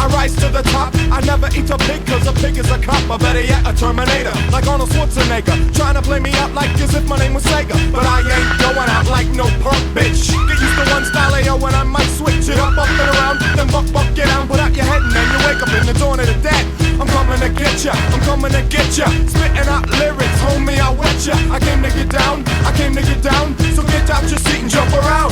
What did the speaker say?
I rise to the top. I never eat a pig, cause a pig is a cop, or better yet, a Terminator, like Arnold Schwarzenegger. Trying to play me out like as if my name was Sega, but I ain't going out like no punk bitch. Get used to one style of yo when I might switch it up and around. Then buck, get down, put out your head and then you wake up in the dawn of the dead. I'm coming to get ya, I'm coming to get ya. Spitting out lyrics, homie, I wet ya. I came to get down, I came to get down. So get out your seat and jump around.